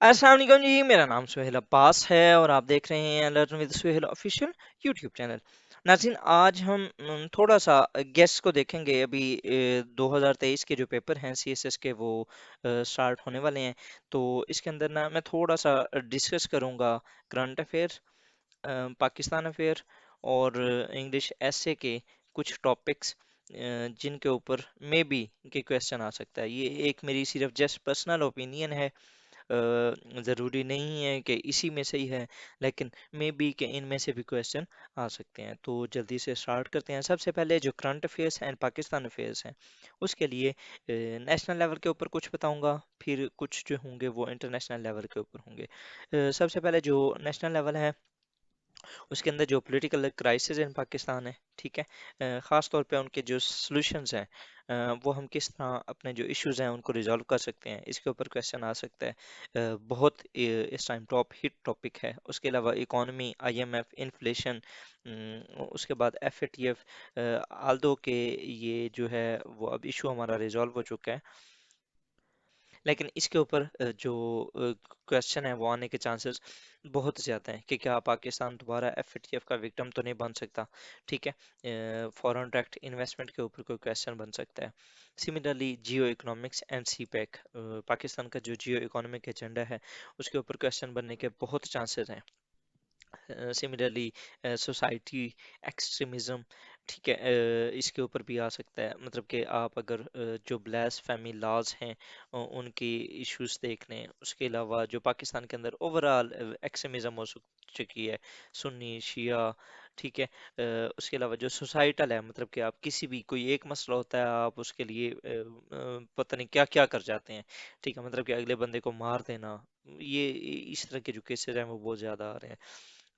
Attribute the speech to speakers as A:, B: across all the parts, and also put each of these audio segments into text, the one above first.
A: अस्सलाम वालेकुम जी। मेरा नाम सुहेल अब्बास है और आप देख रहे हैं learn with Suhail official YouTube channel. नाज़रीन, आज हम थोड़ा सा गेस को देखेंगे। अभी 2023 के जो पेपर हैं सीएसएस के, वो स्टार्ट होने वाले हैं। तो इसके अंदर ना मैं थोड़ा सा डिस्कस करूंगा करंट अफेयर, पाकिस्तान अफेयर और इंग्लिश एसे के कुछ टॉपिक्स, जिनके ऊपर मे बी के क्वेश्चन आ सकता है। ये एक मेरी सिर्फ जस्ट पर्सनल ओपिनियन है। ज़रूरी नहीं है कि इसी में सही है, लेकिन मे बी के इनमें से भी क्वेश्चन आ सकते हैं। तो जल्दी से स्टार्ट करते हैं। सबसे पहले जो current affairs and Pakistan affairs हैं, उसके लिए नेशनल लेवल के ऊपर कुछ बताऊंगा, फिर कुछ जो होंगे वो इंटरनेशनल लेवल के ऊपर होंगे। सबसे पहले जो नेशनल लेवल है, उसके अंदर जो पॉलिटिकल क्राइसिस इन पाकिस्तान है, ठीक है, ख़ास तौर पे उनके जो सॉल्यूशंस हैं, वो हम किस तरह अपने जो इश्यूज हैं उनको रिजॉल्व कर सकते हैं, इसके ऊपर क्वेश्चन आ सकता है। बहुत इस टाइम टॉप हिट टॉपिक है। उसके अलावा इकोनॉमी, आईएमएफ, इन्फ्लेशन, उसके बाद एफएटीएफ, आल्दो के ये जो है वो अब इशू हमारा रिजॉल्व हो चुका है, लेकिन इसके ऊपर जो क्वेश्चन है वो आने के चांसेस बहुत ज़्यादा हैं कि क्या पाकिस्तान दोबारा एफएटीएफ का विक्टिम तो नहीं बन सकता। ठीक है, फॉरेन डायरेक्ट इन्वेस्टमेंट के ऊपर कोई क्वेश्चन बन सकता है। Similarly Jio economics and CPEC, Pakistan का जो जियो इकोनॉमिक एजेंडा है, उसके ऊपर क्वेश्चन बनने के बहुत चांसेस हैं। सिमिलरली सोसाइटी एक्सट्रीमिज्म, ठीक है, इसके ऊपर भी आ सकता है। मतलब कि आप अगर जो ब्लास्फेमी लॉज हैं, उनकी इश्यूज देख लें। उसके अलावा जो पाकिस्तान के अंदर ओवरऑल एक्सट्रीमिज्म हो चुकी है, सुन्नी शिया, ठीक है, उसके अलावा जो सोसाइटल है, मतलब कि आप किसी भी कोई एक मसला होता है, आप उसके लिए पता नहीं क्या क्या कर जाते हैं। ठीक है, मतलब कि अगले बंदे को मार देना, ये इस तरह के जो केसेस हैं वो बहुत ज़्यादा आ रहे हैं।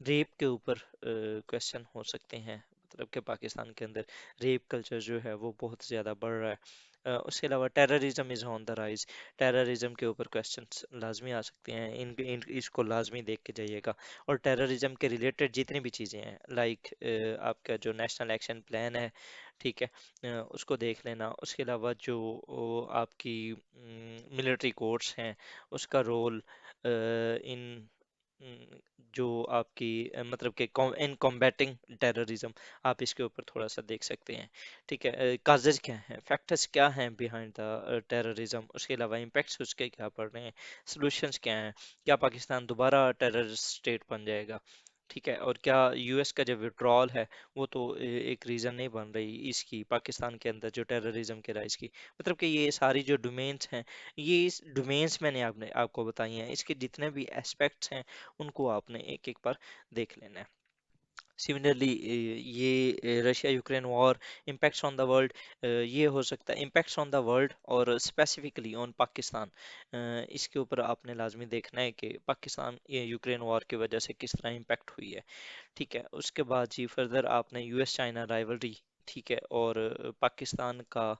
A: रेप के ऊपर क्वेश्चन हो सकते हैं, मतलब कि पाकिस्तान के अंदर रेप कल्चर जो है वो बहुत ज़्यादा बढ़ रहा है। उसके अलावा terrorism is on the rise, terrorism के ऊपर क्वेश्चंस लाजमी आ सकते हैं। इसको लाजमी देख के जाइएगा। और टेररिज्म के रिलेटेड जितनी भी चीज़ें हैं, लाइक आपका जो नेशनल एक्शन प्लान है, ठीक है, उसको देख लेना। उसके अलावा जो आपकी मिलिट्री कोर्ट्स हैं, उसका रोल इन जो आपकी मतलब कि इन कॉम्बैटिंग टेररिज्म, आप इसके ऊपर थोड़ा सा देख सकते हैं। ठीक है, काजेज क्या हैं, फैक्टर्स क्या हैं बिहाइंड द टेररिज्म, उसके अलावा इम्पैक्ट्स उसके क्या पड़ रहे हैं, सॉल्यूशंस क्या हैं, क्या पाकिस्तान दोबारा टेररिस्ट स्टेट बन जाएगा। ठीक है, और क्या यूएस का जो विड्रॉल है वो तो एक रीज़न नहीं बन रही इसकी, पाकिस्तान के अंदर जो टेररिज्म के राइज की। मतलब कि ये सारी जो डोमेन्स हैं, ये इस डोमेन्स मैंने आपने आपको बताई हैं, इसके जितने भी एस्पेक्ट्स हैं उनको आपने एक एक पर देख लेना है। सिमिलरली ये Russia Ukraine war, impacts on the world, ये हो सकता है इम्पैक्ट्स ऑन द वर्ल्ड और स्पेसिफिकली ऑन पाकिस्तान। इसके ऊपर आपने लाजमी देखना है कि पाकिस्तान ये यूक्रेन वॉर की वजह से किस तरह इम्पैक्ट हुई है। ठीक है, उसके बाद जी फर्दर आपने यूएस चाइना राइवलरी, ठीक है, और पाकिस्तान का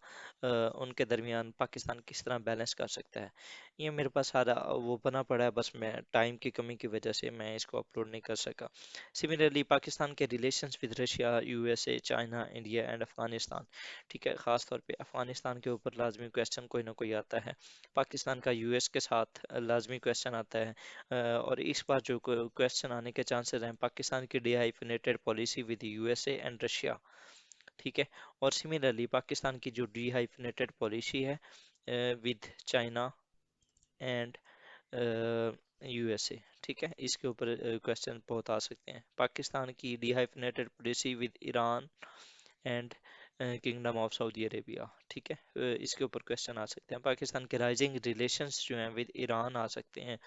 A: उनके दरमियान पाकिस्तान किस तरह बैलेंस कर सकता है। ये मेरे पास सारा वो बना पड़ा है, बस मैं टाइम की कमी की वजह से मैं इसको अपलोड नहीं कर सका। सिमिलरली पाकिस्तान के relations with Russia, USA, China, India and Afghanistan, ठीक है, ख़ास तौर पे अफगानिस्तान के ऊपर लाजमी क्वेश्चन कोई ना कोई आता है। पाकिस्तान का यूएस के साथ लाजमी क्वेश्चन आता है। और इस बार जो क्वेश्चन आने के चांसेस हैं, पाकिस्तान की dehyphenated policy with USA and Russia, ठीक है, और सिमिलरली पाकिस्तान की जो डीहाइफिनेटेड पॉलिसी है विद चाइना एंड यूएसए, ठीक है, इसके ऊपर क्वेश्चन बहुत आ सकते हैं। पाकिस्तान की dehyphenated policy with Iran and Kingdom of Saudi Arabia, ठीक है, इसके ऊपर क्वेश्चन आ सकते हैं। पाकिस्तान के राइजिंग रिलेशंस जो हैं विद ईरान आ सकते हैं।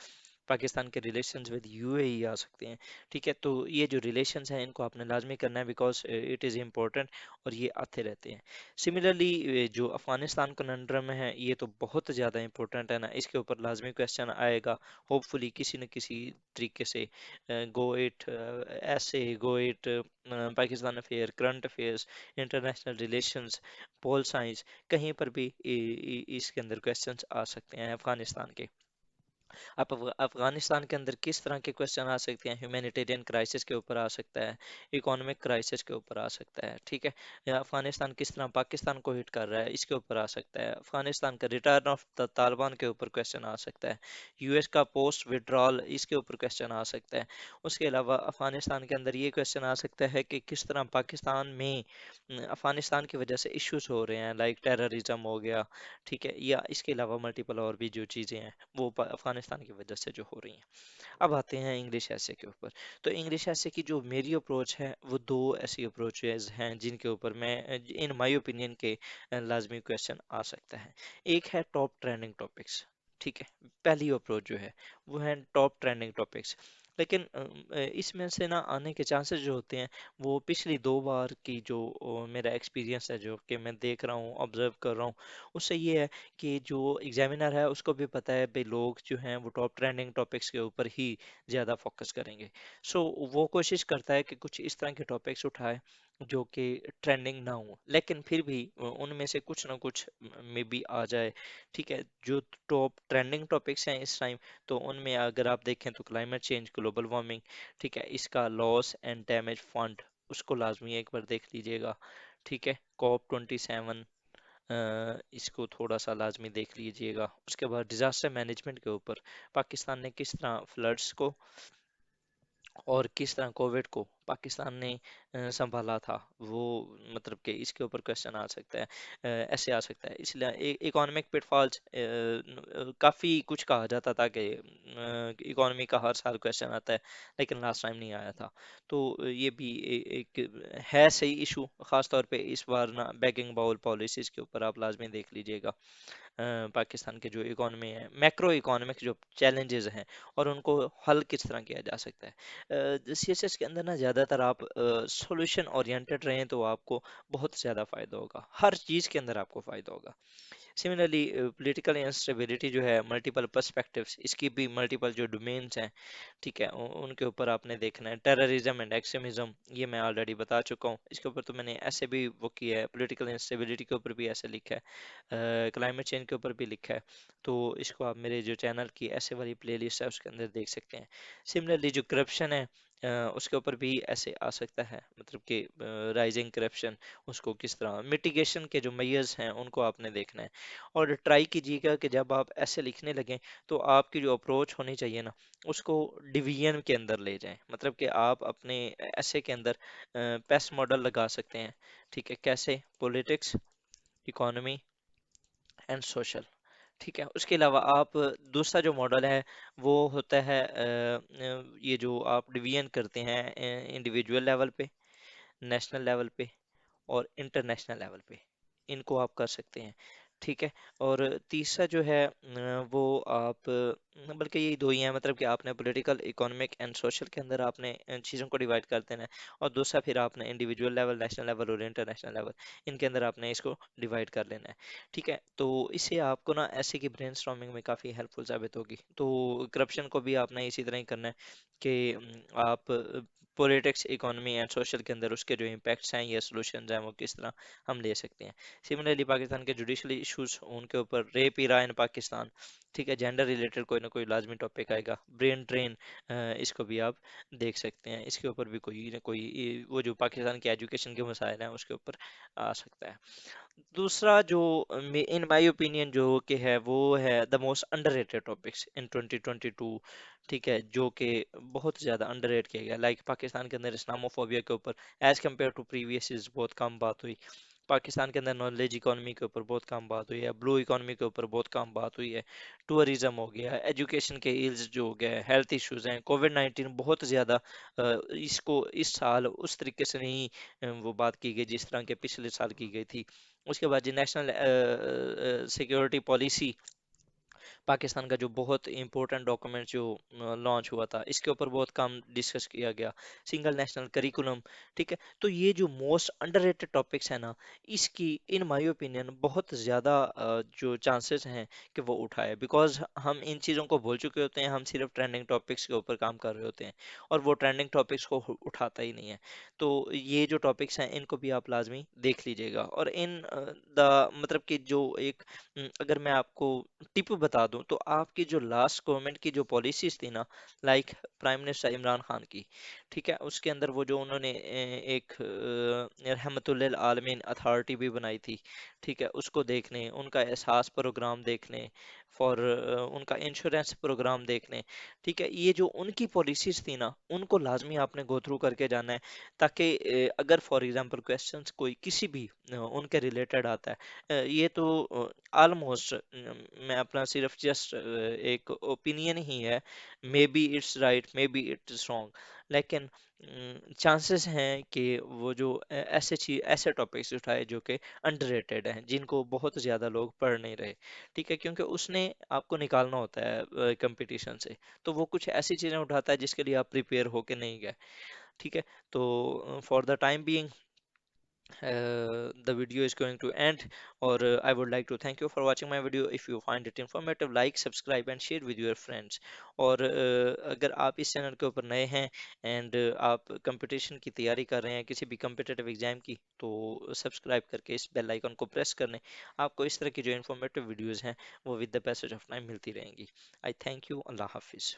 A: पाकिस्तान के रिलेशंस विद यूएई आ सकते हैं। ठीक है, तो ये जो रिलेशंस हैं इनको आपने लाजमी करना है, बिकॉज इट इज़ इम्पोर्टेंट और ये आते रहते हैं। सिमिलरली जो अफगानिस्तान कनंड्रम है, ये तो बहुत ज़्यादा इंपॉर्टेंट है ना, इसके ऊपर लाजमी क्वेश्चन आएगा। होपफुली किसी न किसी तरीके से गो इट ऐसे go it Pakistan affair, current affairs, international relations, pol science, कहीं पर भी इसके अंदर क्वेश्चंस आ सकते हैं अफगानिस्तान के। आप अफगानिस्तान के अंदर किस तरह के क्वेश्चन आ सकते हैं, ह्यूमैनिटेरियन क्राइसिस के ऊपर आ सकता है, इकोनॉमिक क्राइसिस के ऊपर आ सकता है, ठीक है। या अफगानिस्तान किस तरह पाकिस्तान को हिट कर रहा है, इसके ऊपर आ सकता है। अफगानिस्तान का रिटर्न ऑफ द तालिबान के ऊपर क्वेश्चन आ सकता है। यूएस का पोस्ट विड्रॉल, इसके ऊपर क्वेश्चन आ सकता है। उसके अलावा अफगानिस्तान के अंदर ये क्वेश्चन आ सकता है कि किस तरह पाकिस्तान में अफगानिस्तान की वजह से इश्यूज हो रहे हैं, लाइक टेररिज्म हो गया, ठीक है, या इसके अलावा मल्टीपल और भी जो चीज़ें हैं वो अफगानिस्तान की वजह से जो हो रही हैं। अब आते हैं इंग्लिश ऐसे के ऊपर। तो इंग्लिश ऐसे की जो मेरी अप्रोच है वो दो ऐसी अप्रोचेज हैं जिनके ऊपर मैं इन माय ओपिनियन के लाजमी क्वेश्चन आ सकता है। एक है टॉप ट्रेंडिंग टॉपिक्स, ठीक है। पहली अप्रोच जो है वो है टॉप ट्रेंडिंग टॉपिक्स। लेकिन इसमें से ना आने के चांसेस जो होते हैं वो पिछली दो बार की जो मेरा एक्सपीरियंस है, जो कि मैं देख रहा हूँ, ऑब्जर्व कर रहा हूँ, उससे ये है कि जो एग्जामिनर है उसको भी पता है भाई लोग जो हैं वो टॉप ट्रेंडिंग टॉपिक्स के ऊपर ही ज़्यादा फोकस करेंगे। सो वो कोशिश करता है कि कुछ इस तरह के टॉपिक्स उठाए जो कि ट्रेंडिंग ना हो, लेकिन फिर भी उनमें से कुछ ना कुछ में भी आ जाए, ठीक है। जो टॉप ट्रेंडिंग टॉपिक्स हैं इस टाइम, तो उनमें अगर आप देखें तो क्लाइमेट चेंज, ग्लोबल वार्मिंग, ठीक है, इसका लॉस एंड डैमेज फंड, उसको लाजमी एक बार देख लीजिएगा, ठीक है। COP27, इसको थोड़ा सा लाजमी देख लीजिएगा। उसके बाद डिजास्टर मैनेजमेंट के ऊपर पाकिस्तान ने किस तरह फ्लड्स को और किस तरह कोविड को पाकिस्तान ने संभाला था, वो मतलब कि इसके ऊपर क्वेश्चन आ सकता है, ऐसे आ सकता है। इसलिए इकोनॉमिक पिटफॉल्स, काफ़ी कुछ कहा जाता था कि इकोनॉमी का हर साल क्वेश्चन आता है, लेकिन लास्ट टाइम नहीं आया था। तो ये भी एक है सही इशू, ख़ास तौर पे इस बार ना बैगिंग बाउल पॉलिसीज़ के ऊपर आप लाजमी देख लीजिएगा। पाकिस्तान के जो इकोनॉमी है, मैक्रो इकोनॉमिक जो चैलेंजेस हैं और उनको हल किस तरह किया जा सकता है। सीएसएस के अंदर ना ज़्यादातर आप सॉल्यूशन ओरिएंटेड रहें तो आपको बहुत ज़्यादा फ़ायदा होगा, हर चीज़ के अंदर आपको फ़ायदा होगा। सिमिलरली पॉलिटिकल इंस्टेबिलिटी जो है, मल्टीपल पर्सपेक्टिव्स, इसकी भी मल्टीपल जो डोमेन्स हैं, ठीक है, उनके ऊपर आपने देखना है। टेररिज्म एंड एक्सट्रीमिज्म, ये मैं ऑलरेडी बता चुका हूँ, इसके ऊपर तो मैंने ऐसे भी वो किया है, पॉलिटिकल इंस्टेबिलिटी के ऊपर भी ऐसे लिखा है, क्लाइमेट चेंज के ऊपर भी लिखा है। तो इसको आप मेरे जो चैनल की ऐसे वाली प्लेलिस्ट है उसके अंदर देख सकते हैं। सिमिलरली जो करप्शन है, उसके ऊपर भी ऐसे आ सकता है, मतलब कि राइजिंग करप्शन, उसको किस तरह मिटिगेशन के जो मेजर्स हैं उनको आपने देखना है। और ट्राई कीजिएगा कि जब आप ऐसे लिखने लगें तो आपकी जो अप्रोच होनी चाहिए ना, उसको डिवीजन के अंदर ले जाएं, मतलब कि आप अपने ऐसे के अंदर पेस्ट मॉडल लगा सकते हैं, ठीक है। कैसे? पॉलिटिक्स, इकोनॉमी एंड सोशल, ठीक है। उसके अलावा आप दूसरा जो मॉडल है वो होता है ये जो आप डिवीजन करते हैं इंडिविजुअल लेवल पे, नेशनल लेवल पे और इंटरनेशनल लेवल पे, इनको आप कर सकते हैं, ठीक है। और तीसरा जो है वो आप बल्कि यही दो ही हैं, मतलब कि आपने पॉलिटिकल, इकोनॉमिक एंड सोशल के अंदर आपने चीज़ों को डिवाइड कर देना है। और दूसरा फिर आपने इंडिविजुअल लेवल, नेशनल लेवल और इंटरनेशनल लेवल, इनके अंदर आपने इसको डिवाइड कर लेना है, ठीक है। तो इससे आपको ना ऐसे की ब्रेनस्टॉर्मिंग में काफ़ी हेल्पफुल साबित होगी। तो करप्शन को भी आपने इसी तरह ही करना है कि आप पॉलिटिक्स, इकोनॉमी एंड सोशल के अंदर उसके जो इम्पैक्ट्स हैं या सॉल्यूशंस हैं वो किस तरह हम ले सकते हैं। सिमिलरली पाकिस्तान के जुडिशली इश्यूज, उनके ऊपर रेप इरा इन पाकिस्तान, ठीक है, जेंडर रिलेटेड कोई ना कोई लाजमी टॉपिक आएगा। ब्रेन ड्रेन, इसको भी आप देख सकते हैं, इसके ऊपर भी कोई ना कोई वो जो पाकिस्तान के एजुकेशन के मसाइल हैं उसके ऊपर आ सकता है। दूसरा जो इन माय ओपिनियन जो कि है वो है the most underrated topics in 2022, ठीक है, जो कि बहुत ज़्यादा अंडररेट किया गया। लाइक पाकिस्तान के अंदर इस्लामोफोबिया के ऊपर as compare to previous is बहुत कम बात हुई। पाकिस्तान के अंदर नॉलेज इकोनॉमी के ऊपर बहुत कम बात हुई है, ब्लू इकोनॉमी के ऊपर बहुत कम बात हुई है। टूरिज्म हो गया, एजुकेशन के इल्स जो हो गए, हेल्थ इश्यूज हैं, कोविड 19 बहुत ज़्यादा इसको इस साल उस तरीके से नहीं वो बात की गई जिस तरह के पिछले साल की गई थी। उसके बाद जो नेशनल सिक्योरिटी पॉलिसी, पाकिस्तान का जो बहुत इंपॉर्टेंट डॉक्यूमेंट जो लॉन्च हुआ था, इसके ऊपर बहुत कम डिस्कस किया गया। सिंगल नेशनल करिकुलम, ठीक है। तो ये जो मोस्ट अंडररेटेड टॉपिक्स है ना, इसकी इन माय ओपिनियन बहुत ज़्यादा जो चांसेस हैं कि वो उठाए, बिकॉज हम इन चीज़ों को भूल चुके होते हैं, हम सिर्फ ट्रेंडिंग टॉपिक्स के ऊपर काम कर रहे होते हैं और वो ट्रेंडिंग टॉपिक्स को उठाता ही नहीं है। तो ये जो टॉपिक्स हैं इनको भी आप लाजमी देख लीजिएगा। और इन द मतलब कि जो एक अगर मैं आपको टिप बता दूं तो आपकी जो लास्ट गवर्नमेंट की जो पॉलिसीज थी ना, like prime minister Imran Khan की, ठीक है, उसके अंदर वो जो उन्होंने एक रहमतुल्लिल आलमीन अथॉरिटी भी बनाई थी, ठीक है, उसको देखने, उनका एहसास प्रोग्राम देखने, फॉर उनका इंश्योरेंस प्रोग्राम देखने, ठीक है, ये जो उनकी पॉलिसीज थी ना, उनको लाजमी आपने गो थ्रू करके जाना है, ताकि अगर फॉर एग्जांपल क्वेश्चंस कोई किसी भी उनके रिलेटेड आता है, ये तो ऑलमोस्ट मैं अपना सिर्फ जस्ट एक ओपिनियन ही है, may be it's right may be it's wrong, लेकिन चांसेस हैं कि वो जो ऐसे चीज ऐसे टॉपिक्स उठाए जो कि अंडररेटेड हैं, जिनको बहुत ज़्यादा लोग पढ़ नहीं रहे, ठीक है, क्योंकि उसने आपको निकालना होता है कंपटीशन से, तो वो कुछ ऐसी चीज़ें उठाता है जिसके लिए आप प्रिपेयर होके नहीं गए, ठीक है। तो for the time being the video is going to end, or I would like to thank you for watching my video. If you find it informative, like, subscribe and share with your friends. और अगर आप इस channel के ऊपर नए हैं and आप competition की तैयारी कर रहे हैं किसी भी कम्पिटिटिव एग्जाम की, तो सब्सक्राइब करके इस बेल आइकन को प्रेस कर लें। आपको इस तरह की जो इन्फॉर्मेटिव वीडियोस हैं वो with the passage of time मिलती रहेंगी। आई थैंक यू। अल्लाह हाफिज़।